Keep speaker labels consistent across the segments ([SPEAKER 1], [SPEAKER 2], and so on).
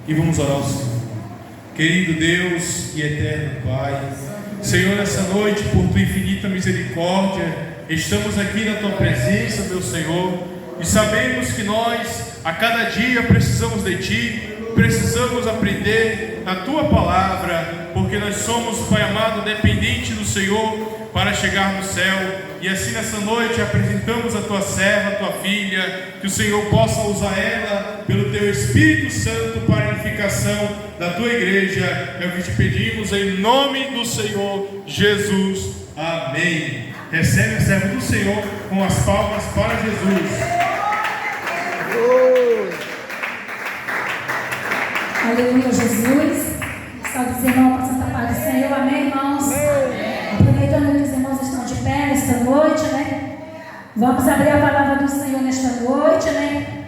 [SPEAKER 1] E vamos orar ao Senhor. Querido Deus e eterno Pai, Senhor, nessa noite, por Tua infinita misericórdia, estamos aqui na Tua presença, meu Senhor, e sabemos que nós, a cada dia, precisamos de Ti, precisamos aprender a Tua palavra, porque nós somos, Pai amado, dependente do Senhor para chegar no céu. E assim nessa noite apresentamos a Tua serva, a Tua filha, que o Senhor possa usar ela pelo Teu Espírito Santo para a edificação da Tua igreja. É o que te pedimos em nome do Senhor Jesus. Amém. Recebe a serva do Senhor com as palmas para Jesus.
[SPEAKER 2] Aleluia, Jesus. Salve os irmãos com a santa paz do Senhor. Amém, irmãos? Aproveitando que os irmãos estão de pé nesta noite, né? Vamos abrir a palavra do Senhor nesta noite, né?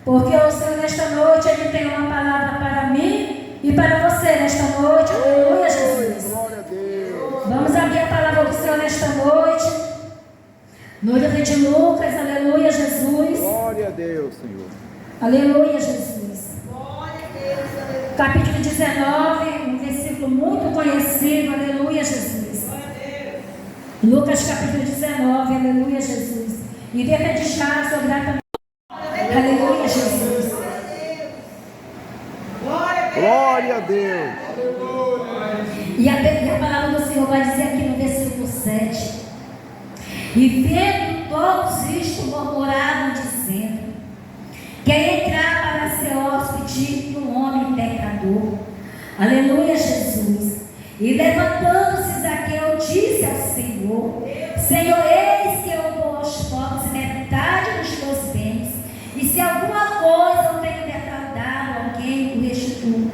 [SPEAKER 2] Porque o Senhor nesta noite, Ele tem uma palavra para mim e para você nesta noite. Aleluia, Jesus. Vamos abrir a palavra do Senhor nesta noite. No livro de Lucas, aleluia, Jesus.
[SPEAKER 3] Glória a Deus, Senhor.
[SPEAKER 2] Aleluia, Jesus. Capítulo 19, um versículo muito conhecido, aleluia, Jesus. Lucas capítulo 19, aleluia, Jesus. E desde já, sou grata. Aleluia, Jesus.
[SPEAKER 3] Glória a Deus.
[SPEAKER 2] E a palavra do Senhor vai dizer aqui no versículo 7. E vendo todos isto, murmuravam, dizendo: quem entrar para ser hóspede de um homem pecador. Aleluia, Jesus. E levantando-se Zaqueu, disse ao Senhor: Senhor, eis que eu dou aos pobres metade dos meus bens, e se alguma coisa eu tenho defraudado alguém, o restituo.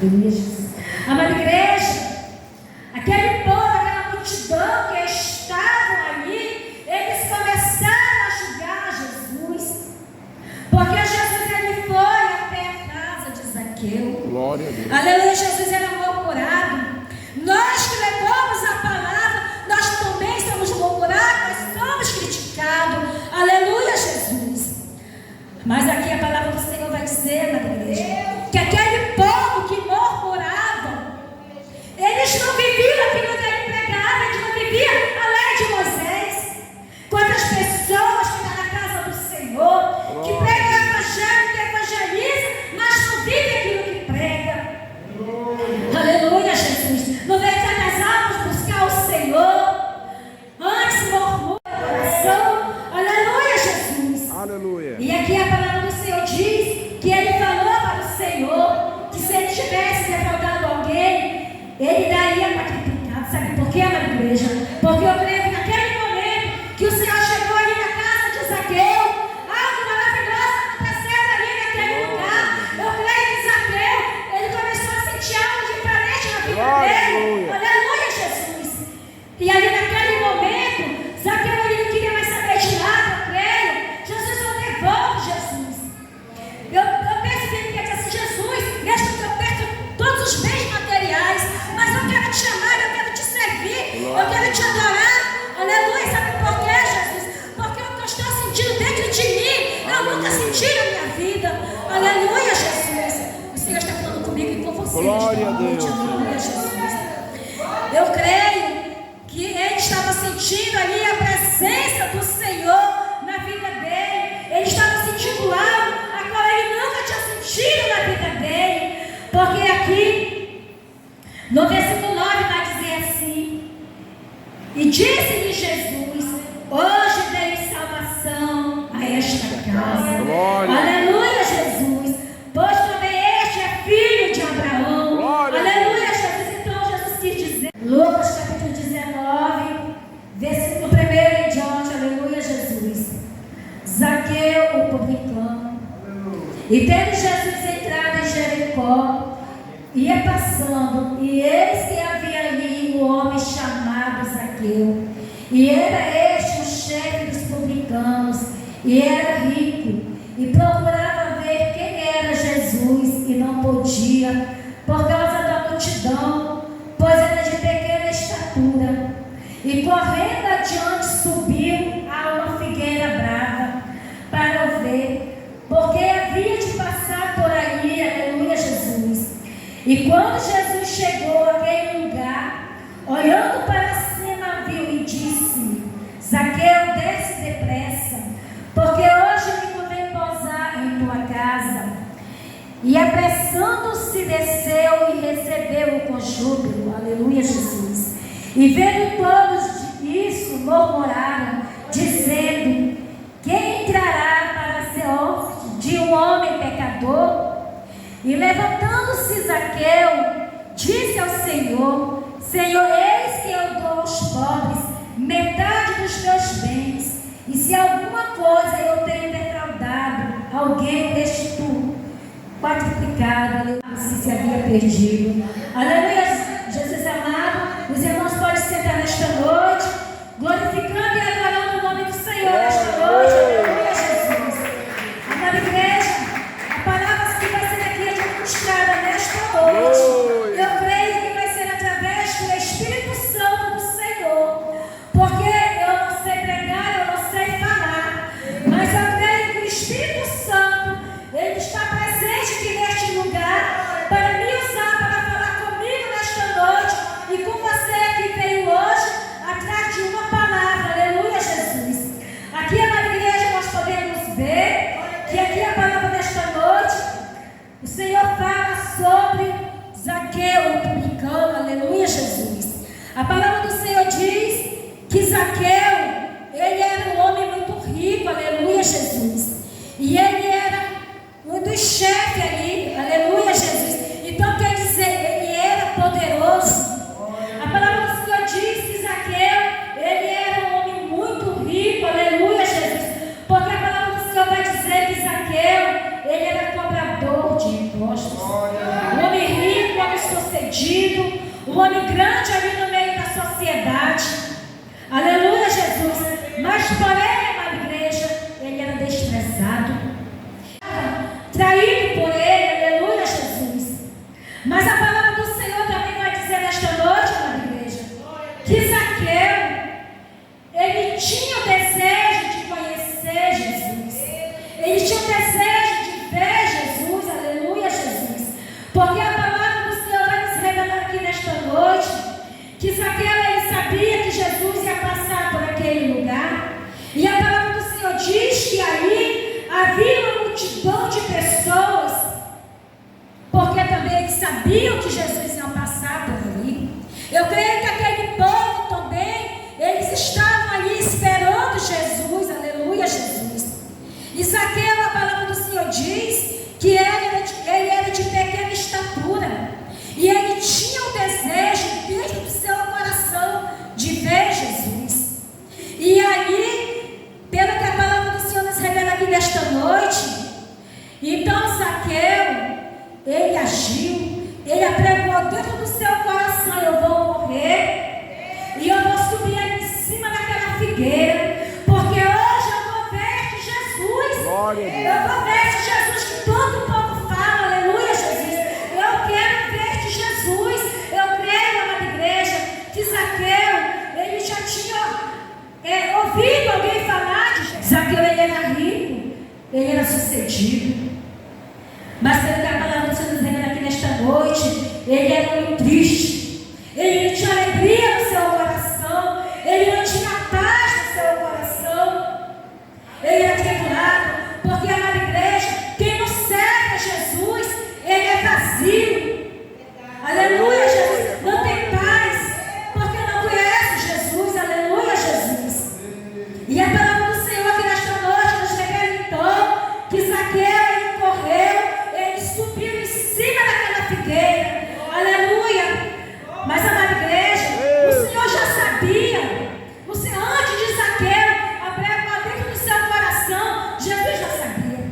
[SPEAKER 2] Aleluia, Jesus. Amada igreja, aquele povo, aquela multidão que estavam ali, eles começaram a julgar Jesus, porque Jesus ele foi até a casa de Zaqueu.
[SPEAKER 3] Glória a Deus.
[SPEAKER 2] Aleluia, Jesus era murmurado. Nós que levamos a palavra, nós também somos murmurados, nós somos criticados. Aleluia, Jesus. Mas aqui a palavra do Senhor vai dizer, na igreja, que aquele povo que murmurava, eles não viviam aquilo que ele pregava, eles não viviam a lei de Moisés. Quantas pessoas que estão na casa do Senhor, que pregam o evangelho, que evangelizam, mas não vivem aquilo que prega. Aleluia, Jesus. Não vem que as almas buscar o Senhor, antes murmura o coração. Aleluia, Jesus.
[SPEAKER 3] Aleluia.
[SPEAKER 2] E aqui a palavra do Senhor diz que ele falou para o Senhor que se ele tivesse defraudado alguém, ele daria para aquele pecado. Sabe por quê, amada igreja? Porque eu creio que naquele momento que o Senhor chegou ali na casa de Zaqueu, algo maravilhoso acontecendo ali naquele lugar. Eu creio que Zaqueu, ele começou a sentir algo diferente na vida dele. Aleluia, Jesus. E ali naquele momento, Zaqueu ele não queria mais saber de nada, eu creio. Jesus, eu devolvo, Jesus. Eu penso que ele quer dizer assim: Jesus, mesmo que eu perca todos os bens materiais, mas eu quero te amar, eu quero te servir, eu quero te adorar. Aleluia, sabe por quê, Jesus? Porque o que eu estou sentindo dentro de mim, eu nunca senti na minha vida. Aleluia, Jesus. O Senhor está falando comigo e com você.
[SPEAKER 3] Glória a Deus.
[SPEAKER 2] Aleluia, Jesus. Eu creio que ele estava sentindo ali a presença do Senhor na vida dele. Ele estava sentindo algo a qual ele nunca tinha sentido na vida dele. Porque aqui, no versículo 9, vai dizer assim: e disse-lhe Jesus: hoje dei salvação a esta casa.
[SPEAKER 3] Glória.
[SPEAKER 2] Aleluia, Jesus. Pois também este é filho de Abraão.
[SPEAKER 3] Glória.
[SPEAKER 2] Aleluia, Jesus. Então Jesus quis dizer, Lucas capítulo 19, versículo 1 em diante. Aleluia, Jesus. Zaqueu, o publicano. E tendo Jesus entrado em Jericó, ia passando, e eis que havia ali um homem chamado Zaqueu, e era este o chefe dos publicanos, e era rico, e procurava ver quem era Jesus, e não podia, por causa da multidão, pois era de pequena estatura. E correndo adiante subiu a uma figueira brava, para o ver, porque havia de passar por ali, aleluia, E quando Jesus chegou àquele lugar, olhando para cima, viu e disse: Zaqueu, desce depressa, porque hoje me convém pousar em tua casa. E apressando-se, desceu e recebeu-o com júbilo. Aleluia, Jesus. E vendo todos isso, murmuraram, dizendo: quem entrará para ser hóspede de um homem pecador? E levantando-se Zaqueu, disse ao Senhor: Senhor, eis que eu dou aos pobres metade dos meus bens, e se alguma coisa eu tenho defraudado alguém, restituo quadruplicado. Aleluia, se havia perdido. Aleluia, Jesus amado. Os irmãos podem sentar nesta noite, glorificando e adorando o nome do Senhor nesta noite. Aleluia, Jesus. Amada igreja, a palavra que vai ser aqui administrada nesta noite, eu creio que vai ser através do Espírito Santo do Senhor, porque eu não sei pregar, eu não sei falar, mas eu creio que o Espírito Santo, ele está presente aqui neste lugar para me usar, para falar comigo nesta noite e com você que veio hoje atrás de uma palavra. Aleluia, Jesus. Aqui na igreja nós podemos ver que aqui a palavra desta noite, o Senhor fala sobre Zaqueu, o publicano. Aleluia, Jesus. A palavra do Senhor diz que Zaqueu, ele era um homem muito rico. Aleluia, Jesus. E ele era um dos chefes ali. Aleluia, Jesus. Então quer dizer, ele era poderoso. A palavra do Senhor diz que Zaqueu, ele era um homem muito rico. Aleluia, Jesus. Porque a palavra do Senhor vai dizer que Zaqueu, ele era cobrador de impostos. Um homem rico, um homem sucedido, um homem grande ali no meio da sociedade. Aleluia, Jesus. Mas porém, amada igreja, ele era desprezado, traído por ele. Aleluia, Jesus. Mas a palavra do Senhor também vai dizer nesta noite, amada igreja, que Zaqueu, ele tinha o desejo de conhecer Jesus. Ele tinha o desejo de ver Jesus. Aleluia, Jesus. Porque a palavra do Senhor vai nos revelar aqui nesta noite que Zaqueu, ele sabia que Jesus ia passar por aquele lugar. E a palavra do Senhor diz que ali havia uma multidão de pessoas, porque também eles sabiam que Jesus ia passar por ali. Eu creio que aquele povo também, eles estavam ali esperando Jesus. Aleluia, Jesus. E Zaqueu, a palavra do Senhor diz que ele era de pequena estatura, e ele tinha o desejo dentro do seu coração de ver Jesus. E aí, pelo que a palavra do Senhor nos revela aqui nesta noite, então Zaqueu, ele agiu, ele apregou dentro do seu coração: eu vou morrer e eu vou subir ali em cima daquela figueira, porque hoje eu vou ver Jesus. Eu vou ver esse Jesus que todo o povo fala. Aleluia, Jesus. Eu quero ver de Jesus. Eu creio, amada igreja, que Zaqueu, ele já tinha ouvido alguém falar de Jesus. Zaqueu, ele era rico, ele era sucedido, mas pelo que a palavra do Senhor nos revela aqui nesta noite, ele era muito triste. Ele não tinha alegria no seu coração, ele não tinha paz no seu coração, ele era tribulado, porque, amada igreja, quem não serve a Jesus, ele é vazio. Aleluia, Jesus. Não tem paz, porque não conhece Jesus. Aleluia, Jesus. E a palavra do Senhor aqui nesta noite nos revela então que Zaqueu, ele correu, ele subiu em cima daquela figueira. Aleluia. Mas, amada igreja, o Senhor já sabia. O Senhor, antes de Zaqueu apregoar dentro do seu coração, Jesus já sabia.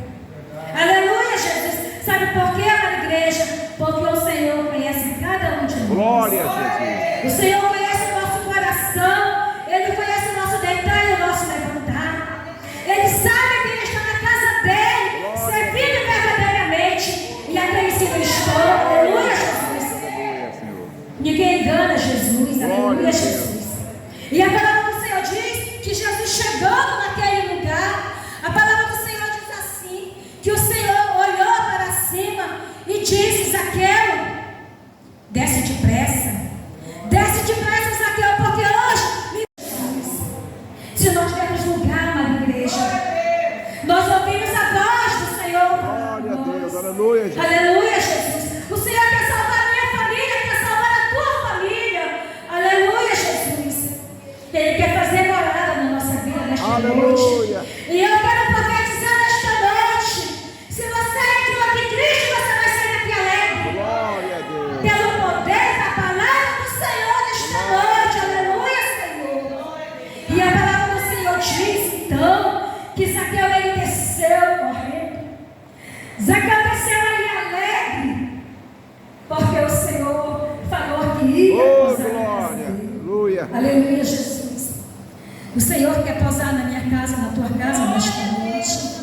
[SPEAKER 2] Aleluia, Jesus. Sabe por quê, amada igreja? Porque o Senhor conhece cada um de nós.
[SPEAKER 3] Glória a Jesus.
[SPEAKER 2] O Senhor conhece o nosso coração. Ele conhece o nosso deitar e o nosso levantar. Ele sabe quem está na casa dele, servindo verdadeiramente. E aquele se estou. Aleluia, Jesus. Ninguém engana Jesus. Aleluia, Jesus. E a palavra do Senhor diz que Jesus, chegando naquele lugar, a palavra do Senhor diz assim, que o Senhor olhou para cima e disse: Zaqueu,
[SPEAKER 3] Aleluia, Jesus.
[SPEAKER 2] Aleluia, Jesus. O Senhor quer salvar a minha família, quer salvar a tua família. Aleluia, Jesus. Ele quer fazer morada na nossa vida nesta
[SPEAKER 3] Aleluia.
[SPEAKER 2] noite. E eu quero profetizar nesta noite. Se você entrou aqui triste, você vai sair daqui alegre.
[SPEAKER 3] Glória a Deus.
[SPEAKER 2] Pelo poder da palavra do Senhor nesta noite. Aleluia, Senhor. E a palavra do Senhor diz, então, que Zaqueu ele desceu correndo. Zaqueu desceu ali alegre, porque o Senhor falou que ia
[SPEAKER 3] Oh,
[SPEAKER 2] pousar na casa
[SPEAKER 3] glória.
[SPEAKER 2] dele.
[SPEAKER 3] Aleluia.
[SPEAKER 2] Aleluia, Jesus. O Senhor quer pousar na minha casa, na tua casa nesta noite.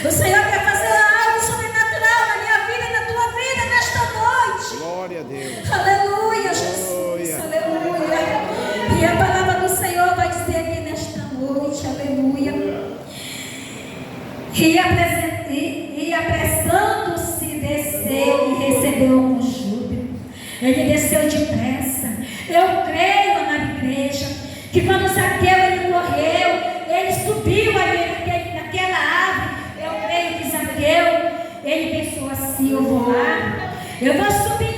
[SPEAKER 2] O Senhor quer fazer algo sobrenatural na minha vida e na tua vida nesta noite.
[SPEAKER 3] Glória a Deus.
[SPEAKER 2] Aleluia, Jesus. Aleluia. E a palavra do Senhor vai dizer aqui nesta noite. Aleluia. E apressando-se, desceu e recebeu com júbilo. Ele desceu depressa. Eu creio, amada igreja, que quando Zaqueu ele correu, ele subiu ali naquela árvore. Eu creio que Zaqueu, ele pensou assim: eu vou lá, eu vou subir